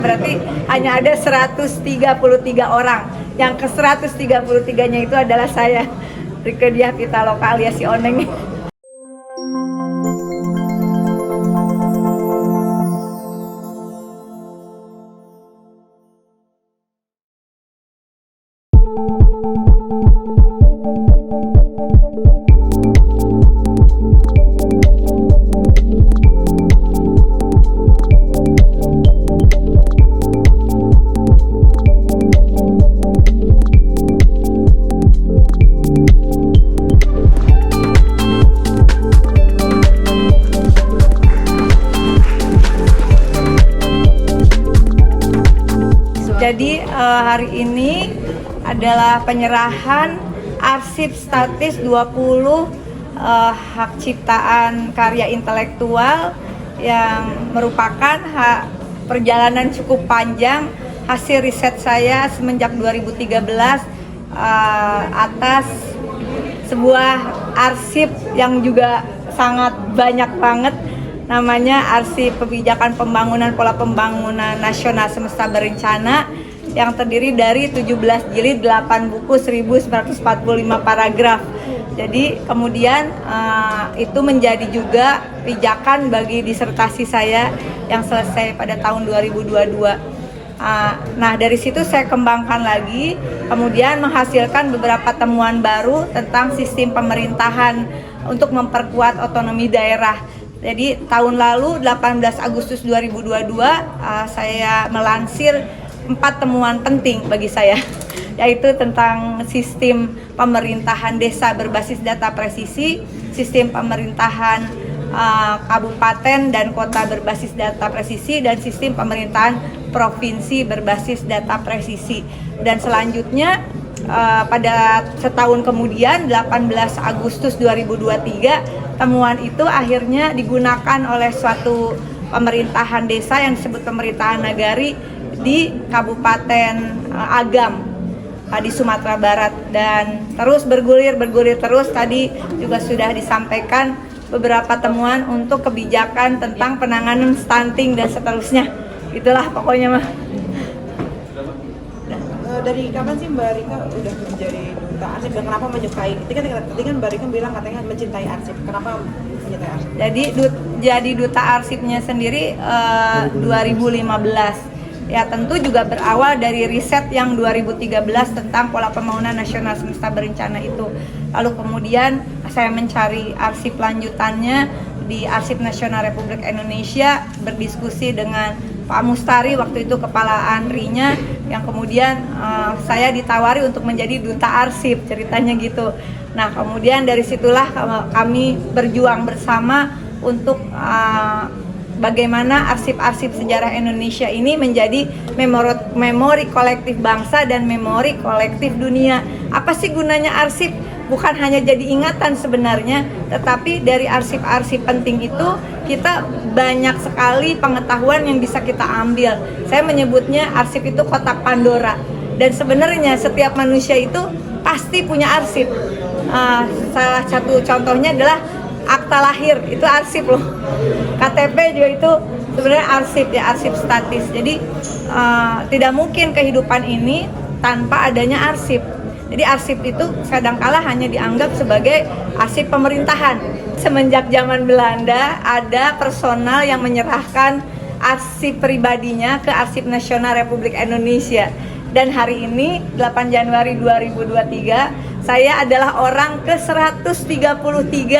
Berarti hanya ada 133 orang. Yang ke 133-nya itu adalah saya, Rieke Diah Pitaloka alias si Oneng. Jadi hari ini adalah penyerahan arsip statis 20 hak ciptaan karya intelektual yang merupakan perjalanan cukup panjang hasil riset saya semenjak 2013 atas sebuah arsip yang juga sangat banyak banget, namanya Arsip Kebijakan Pembangunan Pola Pembangunan Nasional Semesta Berencana, yang terdiri dari 17 jilid, 8 buku, 1945 paragraf. Jadi kemudian itu menjadi juga pijakan bagi disertasi saya yang selesai pada tahun 2022. Nah, dari situ saya kembangkan lagi, kemudian menghasilkan beberapa temuan baru tentang sistem pemerintahan untuk memperkuat otonomi daerah. Jadi tahun lalu 18 Agustus 2022 saya melansir 4 temuan penting bagi saya, yaitu tentang sistem pemerintahan desa berbasis data presisi, sistem pemerintahan kabupaten dan kota berbasis data presisi, dan sistem pemerintahan provinsi berbasis data presisi. Dan selanjutnya pada setahun kemudian 18 Agustus 2023 temuan itu akhirnya digunakan oleh suatu pemerintahan desa yang disebut pemerintahan nagari di Kabupaten Agam di Sumatera Barat, dan terus bergulir terus. Tadi juga sudah disampaikan beberapa temuan untuk kebijakan tentang penanganan stunting dan seterusnya. Itulah pokoknya mah. Dari kapan sih Mbak Rika udah menjadi duta arsip dan kenapa menyukai? Tadi kan Mbak Rika bilang katanya mencintai arsip. Kenapa mencintai arsip? Jadi duta arsipnya sendiri 2015. Ya tentu juga berawal dari riset yang 2013 tentang pola pembangunan nasional semesta berencana itu. Lalu kemudian saya mencari arsip lanjutannya di Arsip Nasional Republik Indonesia, berdiskusi dengan Pak Mustari waktu itu kepala ANRI-nya, yang kemudian saya ditawari untuk menjadi duta arsip, ceritanya gitu. Nah kemudian dari situlah kami berjuang bersama untuk bagaimana arsip-arsip sejarah Indonesia ini menjadi memori kolektif bangsa dan memori kolektif dunia. Apa sih gunanya arsip? Bukan hanya jadi ingatan sebenarnya, tetapi dari arsip-arsip penting itu kita banyak sekali pengetahuan yang bisa kita ambil. Saya menyebutnya arsip itu kotak Pandora. Dan sebenarnya setiap manusia itu pasti punya arsip. Salah satu contohnya adalah akta lahir, itu arsip loh. KTP juga itu sebenarnya arsip, ya, arsip statis. Jadi tidak mungkin kehidupan ini tanpa adanya arsip. Jadi arsip itu kadangkala hanya dianggap sebagai arsip pemerintahan. Semenjak zaman Belanda ada personal yang menyerahkan arsip pribadinya ke Arsip Nasional Republik Indonesia. Dan hari ini 8 Januari 2023 saya adalah orang ke-133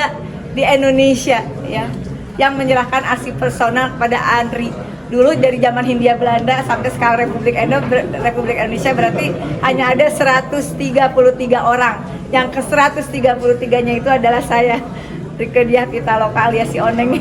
di Indonesia ya, yang menyerahkan arsip personal kepada ANRI. Dulu dari zaman Hindia Belanda sampai sekarang Republik Indonesia, berarti hanya ada 133 orang. Yang ke 133-nya itu adalah saya, Rieke Diah Pitaloka alias si Oneng.